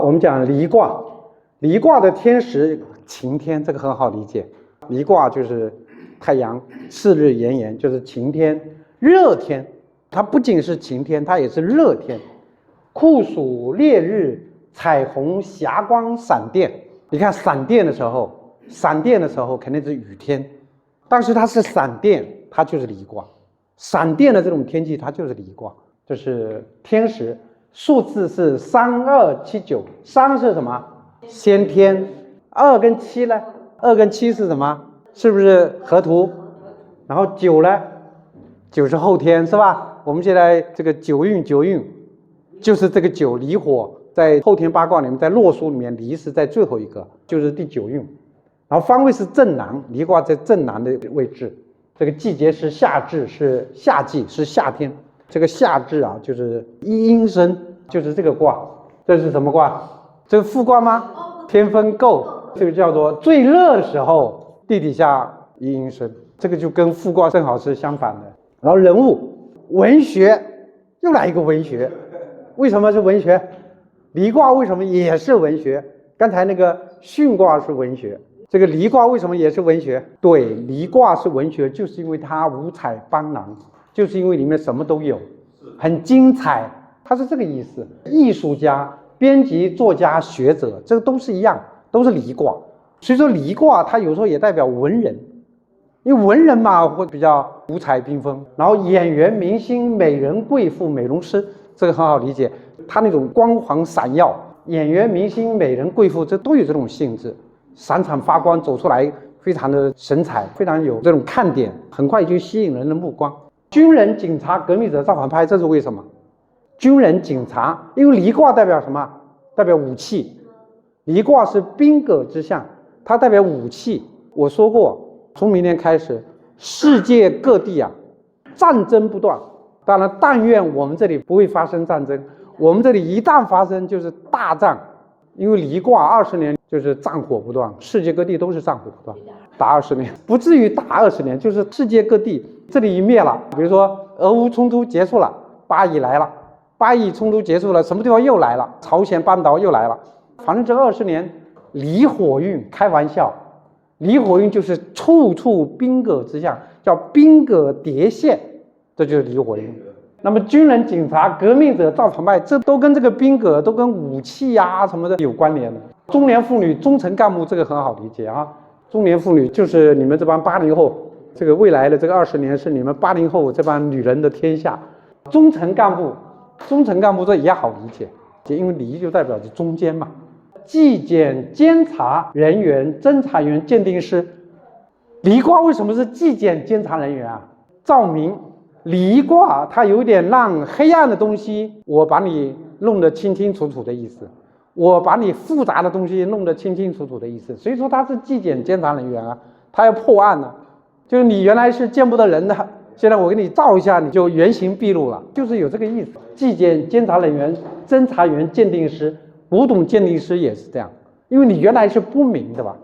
我们讲离卦，离卦的天时晴天，这个很好理解。离卦就是太阳次日炎炎，就是晴天、热天。它不仅是晴天，它也是热天。酷暑烈日，彩虹霞光闪电。你看闪电的时候肯定是雨天，但是它是闪电，它就是离卦。闪电的这种天气，它就是离卦。这是天时。数字是3279，三是什么？先天。2跟7呢？2跟7是什么？是不是合图？然后9呢？9是后天，是吧？我们现在这个九运就是这个9离火，在后天八卦里面，在洛书里面离是在最后一个，就是第9运。然后方位是正南，离卦在正南的位置。这个季节是夏至，是夏季，是夏天。这个夏至啊，就是一阴生，就是这个卦。这是什么卦？这是复卦吗？天风姤，这个叫做最热的时候，地底下一阴生，这个就跟复卦正好是相反的。然后人物，文学，又来一个文学。为什么是文学？离卦为什么也是文学？刚才那个巽卦是文学，这个离卦为什么也是文学？对，离卦是文学，就是因为它五彩斑斓，就是因为里面什么都有，很精彩，它是这个意思。艺术家、编辑、作家、学者，这个都是一样，都是离卦。所以说离卦它有时候也代表文人，因为文人嘛会比较五彩缤纷。然后演员、明星、美人、贵妇、美容师，这个很好理解，他那种光环闪耀，演员、明星、美人、贵妇，这都有这种性质，闪闪发光，走出来非常的神采，非常有这种看点，很快就吸引人的目光。军人、警察、革命者、造反派，这是为什么？军人、警察，因为离卦代表什么？代表武器。离卦是兵戈之象，它代表武器。我说过，从明年开始，世界各地啊，战争不断。当然，但愿我们这里不会发生战争。我们这里一旦发生，就是大战。因为离卦20年就是战火不断，世界各地都是战火不断。打20年不至于打20年，就是世界各地这里一灭了，比如说俄乌冲突结束了，巴以来了，巴以冲突结束了，什么地方又来了？朝鲜半岛又来了。反正这20年离火运，开玩笑，离火运就是处处兵戈之象，叫兵戈叠现，这就是离火运。那么军人、警察、革命者、造反派，这都跟这个兵戈、都跟武器呀什么的有关联的。中年妇女、中层干部，这个很好理解啊。中年妇女就是你们这帮80后，这个未来的这个20年是你们80后这帮女人的天下。中层干部这也好理解，因为离就代表着中间嘛。纪检监察人员、侦查员、鉴定师，离卦为什么是纪检监察人员啊？照明。离卦它有点让黑暗的东西我把你弄得清清楚楚的意思，我把你复杂的东西弄得清清楚楚的意思。所以说它是纪检监察人员啊，他要破案呢，就是你原来是见不得人的，现在我给你照一下，你就原形毕露了，就是有这个意思。纪检监察人员、侦查员、鉴定师，古董鉴定师也是这样，因为你原来是不明的吧，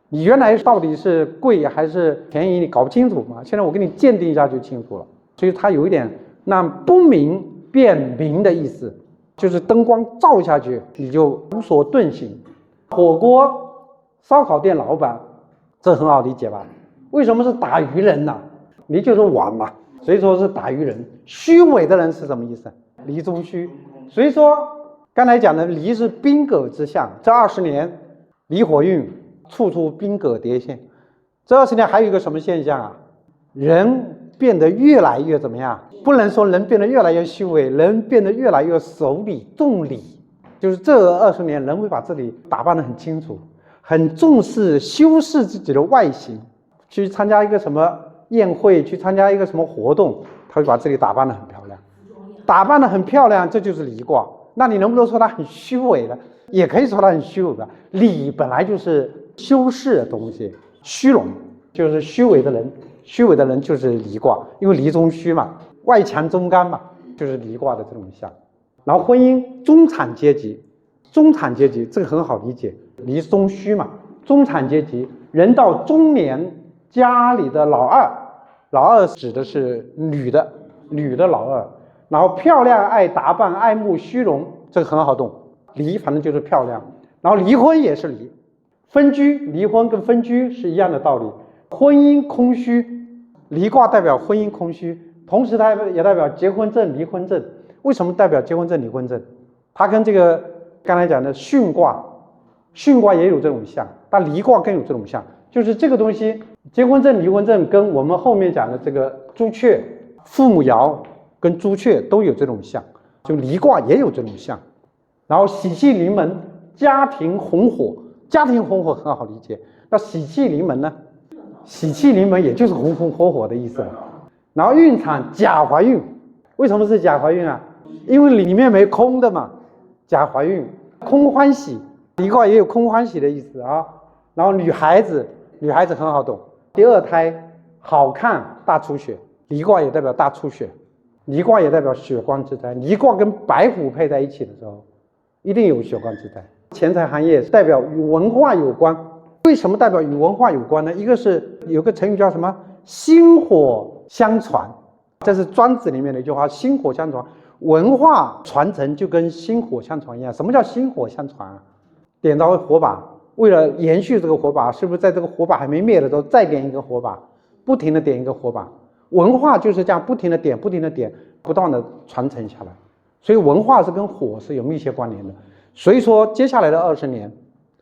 你原来到底是贵还是便宜你搞不清楚嘛，现在我给你鉴定一下就清楚了。所以它有一点让不明变明的意思，就是灯光照下去你就无所遁形。火锅烧烤店老板，这很好理解吧？为什么是打鱼人呢？离就是玩嘛，所以说是打鱼人。虚伪的人是什么意思？离中虚。所以说刚才讲的离是兵戈之象，这20年离火运，处处兵戈叠现。这20年还有一个什么现象啊？人变得越来越怎么样？不能说人变得越来越虚伪，人变得越来越守礼重礼。就是这20年人会把自己打扮得很清楚，很重视修饰自己的外形。去参加一个什么宴会，去参加一个什么活动，他会把自己打扮得很漂亮。打扮得很漂亮，这就是离卦。那你能不能说他很虚伪呢？也可以说他很虚伪吧。礼本来就是修饰的东西，虚荣就是虚伪的人。虚伪的人就是离卦，因为离中虚嘛，外强中干嘛，就是离卦的这种象。然后婚姻，中产阶级这个很好理解，离中虚嘛，中产阶级人到中年，家里的老二指的是女的老二。然后漂亮、爱打扮、爱慕虚荣，这个很好懂，离反正就是漂亮。然后离婚也是离，分居离婚跟分居是一样的道理。婚姻空虚，离卦代表婚姻空虚，同时它也代表结婚证离婚证。为什么代表结婚证离婚证？它跟这个刚才讲的巽卦也有这种象，但离卦更有这种象，就是这个东西结婚证离婚证跟我们后面讲的这个朱雀父母爻跟朱雀都有这种象，就离卦也有这种象。然后喜气临门，家庭红火，家庭红火很好理解。那喜气临门呢？喜气临门也就是红红火火的意思了。然后孕产假怀孕，为什么是假怀孕啊？因为里面没空的嘛，假怀孕，空欢喜，离卦也有空欢喜的意思啊。然后女孩子很好懂，第二胎好看大出血，离卦也代表大出血，离卦也代表血光之灾。离卦跟白虎配在一起的时候，一定有血光之灾。钱财行业代表与文化有关，为什么代表与文化有关呢？一个是有个成语叫什么薪火相传，这是庄子里面的一句话，薪火相传，文化传承就跟薪火相传一样。什么叫薪火相传啊？点着火把，为了延续这个火把，是不是在这个火把还没灭的时候再点一个火把，不停的点一个火把？文化就是这样不停的点，不断的传承下来。所以文化是跟火是有密切关联的。所以说接下来的20年，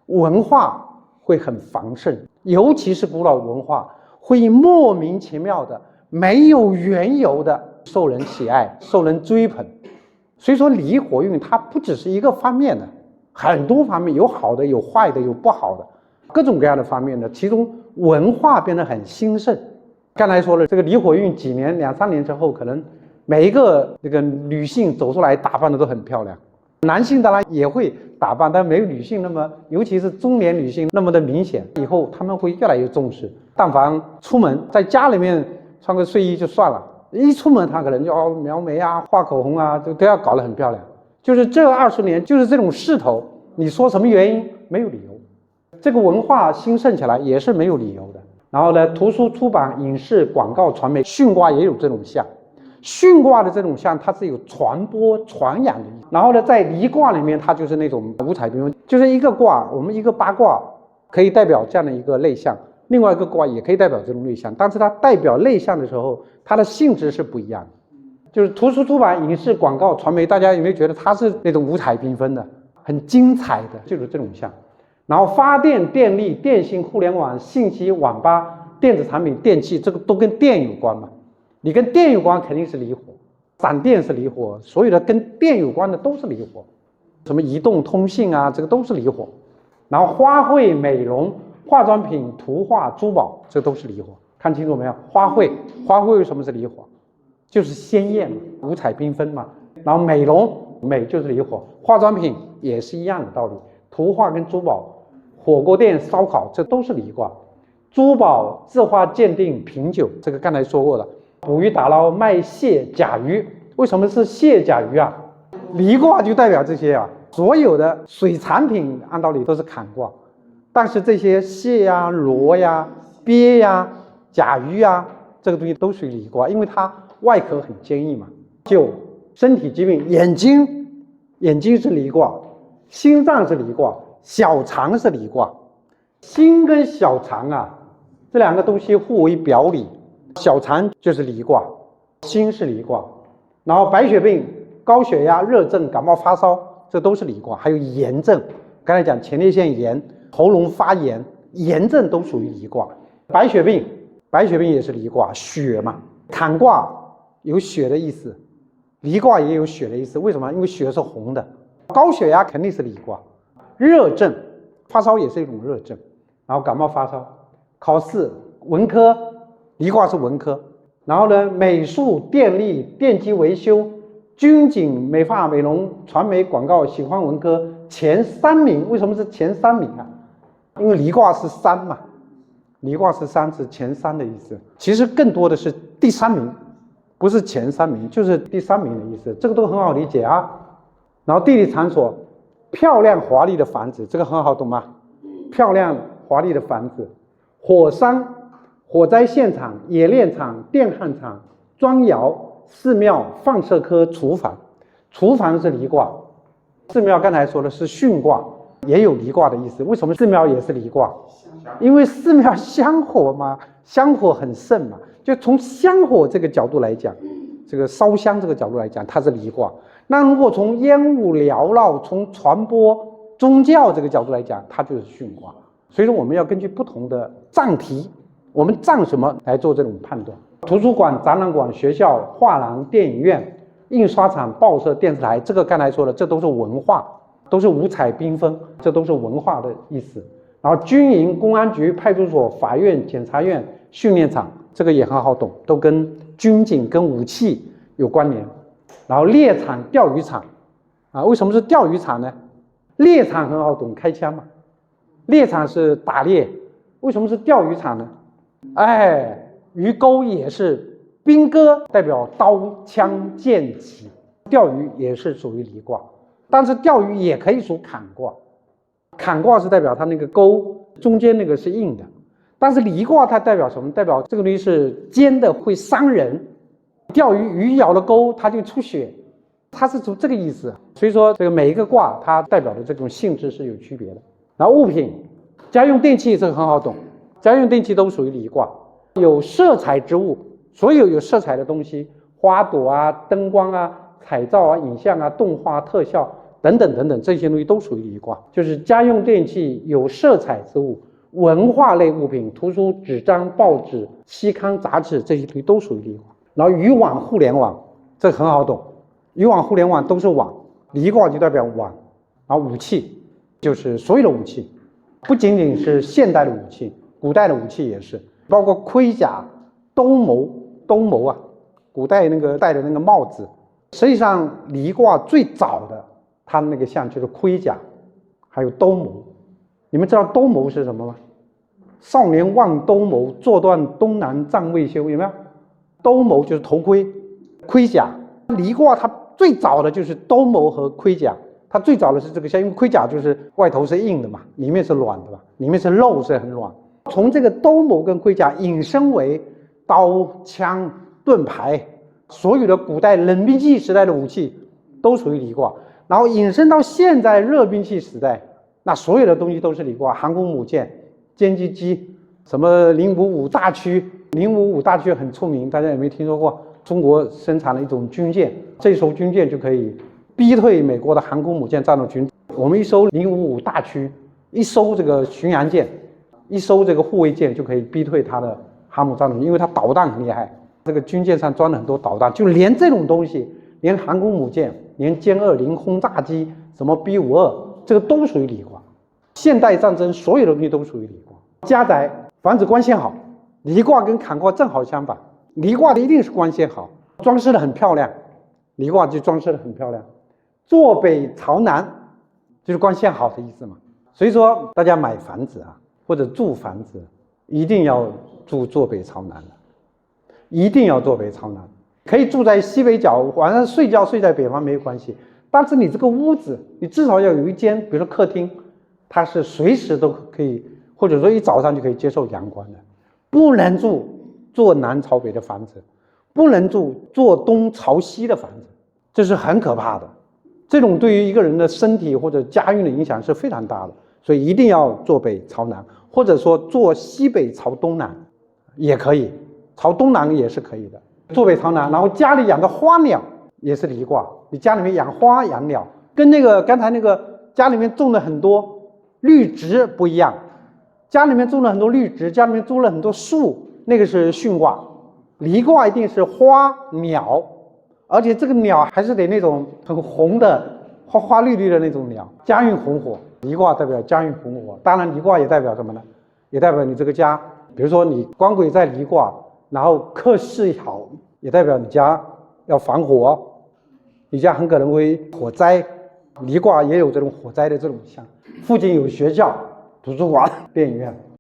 文化会很繁盛，尤其是古老文化会莫名其妙的、没有缘由的受人喜爱、受人追捧。所以说离火运它不只是一个方面的，很多方面，有好的有坏的有不好的，各种各样的方面的，其中文化变得很兴盛。刚才说了，这个离火运几年2、3年之后，可能每一个这个女性走出来打扮的都很漂亮，男性当然也会打扮，但没有女性那么，尤其是中年女性那么的明显。以后他们会越来越重视，但凡出门，在家里面穿个睡衣就算了，一出门他可能就要描眉啊、画口红啊，都要搞得很漂亮。就是这20年就是这种势头，你说什么原因没有理由，这个文化兴盛起来也是没有理由的。然后呢，图书出版、影视、广告、传媒，巽卦也有这种象。巽卦的这种象，它是有传播、传染的意思。然后呢，在离卦里面，它就是那种五彩缤纷，就是一个卦，我们一个八卦可以代表这样的一个类象，另外一个卦也可以代表这种类象，但是它代表类象的时候，它的性质是不一样的。就是图书出版、影视、广告、传媒，大家有没有觉得它是那种五彩缤纷的、很精彩的，就是这种象。然后发电、电力、电信、互联网、信息、网吧、电子产品、电器，这个都跟电有关嘛。你跟电有关肯定是离火，闪电是离火，所有的跟电有关的都是离火，什么移动通信啊，这个都是离火。然后花卉、美容、化妆品、图画、珠宝，这都是离火。看清楚没有？花卉为什么是离火？就是鲜艳嘛，五彩缤纷嘛。然后美容，美就是离火，化妆品也是一样的道理。图画跟珠宝，火锅店、烧烤，这都是离卦。珠宝、字画鉴定、品酒，这个刚才说过了。捕鱼打捞、卖蟹、甲鱼，为什么是蟹、甲鱼啊？离卦就代表这些啊。所有的水产品按道理都是坎卦，但是这些蟹呀、螺呀、鳖呀、甲鱼呀，这个东西都属于离卦，因为它外壳很坚硬嘛。就身体疾病，眼睛是离卦，心脏是离卦，小肠是离卦。心跟小肠啊，这两个东西互为表里。小肠就是离卦，心是离卦。然后白血病、高血压、热症、感冒发烧，这都是离卦。还有炎症，刚才讲前列腺炎、喉咙发炎，炎症都属于离卦。白血病也是离卦，血嘛。坎卦有血的意思，离卦也有血的意思。为什么？因为血是红的。高血压肯定是离卦。热症，发烧也是一种热症。然后感冒发烧，考试，文科。离卦是文科。然后呢，美术、电力、电机维修、军警、美发、美容、传媒、广告，喜欢文科前3名。为什么是前3名啊？因为离卦是3嘛，离卦是3，是前3的意思。其实更多的是第3名，不是前3名，就是第3名的意思。这个都很好理解啊。然后地理场所，漂亮华丽的房子，这个很好懂吗？漂亮华丽的房子。火山、火灾现场、冶炼厂、电焊厂、砖窑、寺庙、放射科、厨房。厨房是离卦，寺庙刚才说的是巽卦，也有离卦的意思。为什么寺庙也是离卦？因为寺庙香火嘛，香火很盛嘛，就从香火这个角度来讲，这个烧香这个角度来讲，它是离卦。那如果从烟雾缭绕，从传播宗教这个角度来讲，它就是巽卦。所以说我们要根据不同的占题，我们占什么来做这种判断。图书馆、展览馆、学校、画廊、电影院、印刷厂、报社、电视台，这个刚才说的，这都是文化，都是五彩缤纷，这都是文化的意思。然后军营、公安局、派出所、法院、检察院、训练场，这个也很好懂，都跟军警、跟武器有关联。然后猎场、钓鱼场，为什么是钓鱼场呢？猎场很好懂，开枪嘛。猎场是打猎，为什么是钓鱼场呢？鱼钩也是兵戈，代表刀枪剑戟，钓鱼也是属于离卦，但是钓鱼也可以属坎卦。坎卦是代表它那个钩中间那个是硬的，但是离卦它代表什么？代表这个东西是尖的，会伤人。钓鱼咬了钩，它就出血，它是从这个意思。所以说这个每一个卦它代表的这种性质是有区别的。然后物品，家用电器这个很好懂，家用电器都属于离卦。有色彩之物，所有有色彩的东西，花朵啊、灯光啊、彩照啊、影像啊、动画、特效等等等等，这些东西都属于离卦。就是家用电器、有色彩之物、文化类物品，图书、纸张、报纸、期刊、杂志，这些东西都属于离卦。然后鱼网、互联网，这个很好懂，鱼网、互联网都是网，离卦就代表网。然后武器，就是所有的武器，不仅仅是现代的武器，古代的武器也是，包括盔甲、兜鍪啊，古代那个戴的那个帽子。实际上离卦最早的它那个像就是盔甲，还有兜鍪。你们知道兜鍪是什么吗？少年望兜鍪，坐断东南战未休，有没有？兜鍪就是头盔、盔甲。离卦它最早的就是兜鍪和盔甲，它最早的是这个像，因为盔甲就是外头是硬的嘛，里面是软的嘛，里面是肉是很软。从这个兜鍪跟盔甲引申为刀、枪、盾牌，所有的古代冷兵器时代的武器都属于离卦。然后引申到现在热兵器时代，那所有的东西都是离卦，航空母舰、歼击机，什么055大驱，055大驱很出名，大家有没有听说过？中国生产了一种军舰，这艘军舰就可以逼退美国的航空母舰战斗群。我们一艘055大驱，一艘这个巡洋舰，一艘这个护卫舰就可以逼退它的航母战斗群，因为它导弹很厉害。这个军舰上装了很多导弹，就连这种东西，连航空母舰、连歼20轰炸机、什么 B52，这个都属于离卦。现代战争所有的东西都属于离卦。家宅房子光线好，离卦跟坎卦正好相反。离卦的一定是光线好，装饰的很漂亮，离卦就装饰的很漂亮。坐北朝南就是光线好的意思嘛。所以说大家买房子啊，或者住房子，一定要住坐北朝南的，一定要坐北朝南。可以住在西北角，晚上睡觉睡在北方没有关系，但是你这个屋子，你至少要有一间，比如说客厅，它是随时都可以，或者说一早上就可以接受阳光的。不能坐南朝北的房子，不能坐东朝西的房子，这是很可怕的。这种对于一个人的身体或者家运的影响是非常大的，所以一定要坐北朝南，或者说坐西北朝东南也可以，朝东南也是可以的。坐北朝南，然后家里养个花鸟也是离卦。你家里面养花养鸟，跟那个刚才那个家里面种了很多绿植不一样。家里面种了很多绿植，家里面种了很多树，那个是巽卦。离卦一定是花鸟，而且这个鸟还是得那种很红的花花绿绿的那种鸟，家运红火。离卦代表家运红火，当然离卦也代表什么呢？也代表你这个家，比如说你官鬼在离卦，然后克巳好，也代表你家要防火，你家很可能会火灾。离卦也有这种火灾的这种象。附近有学校、图书馆、电影院。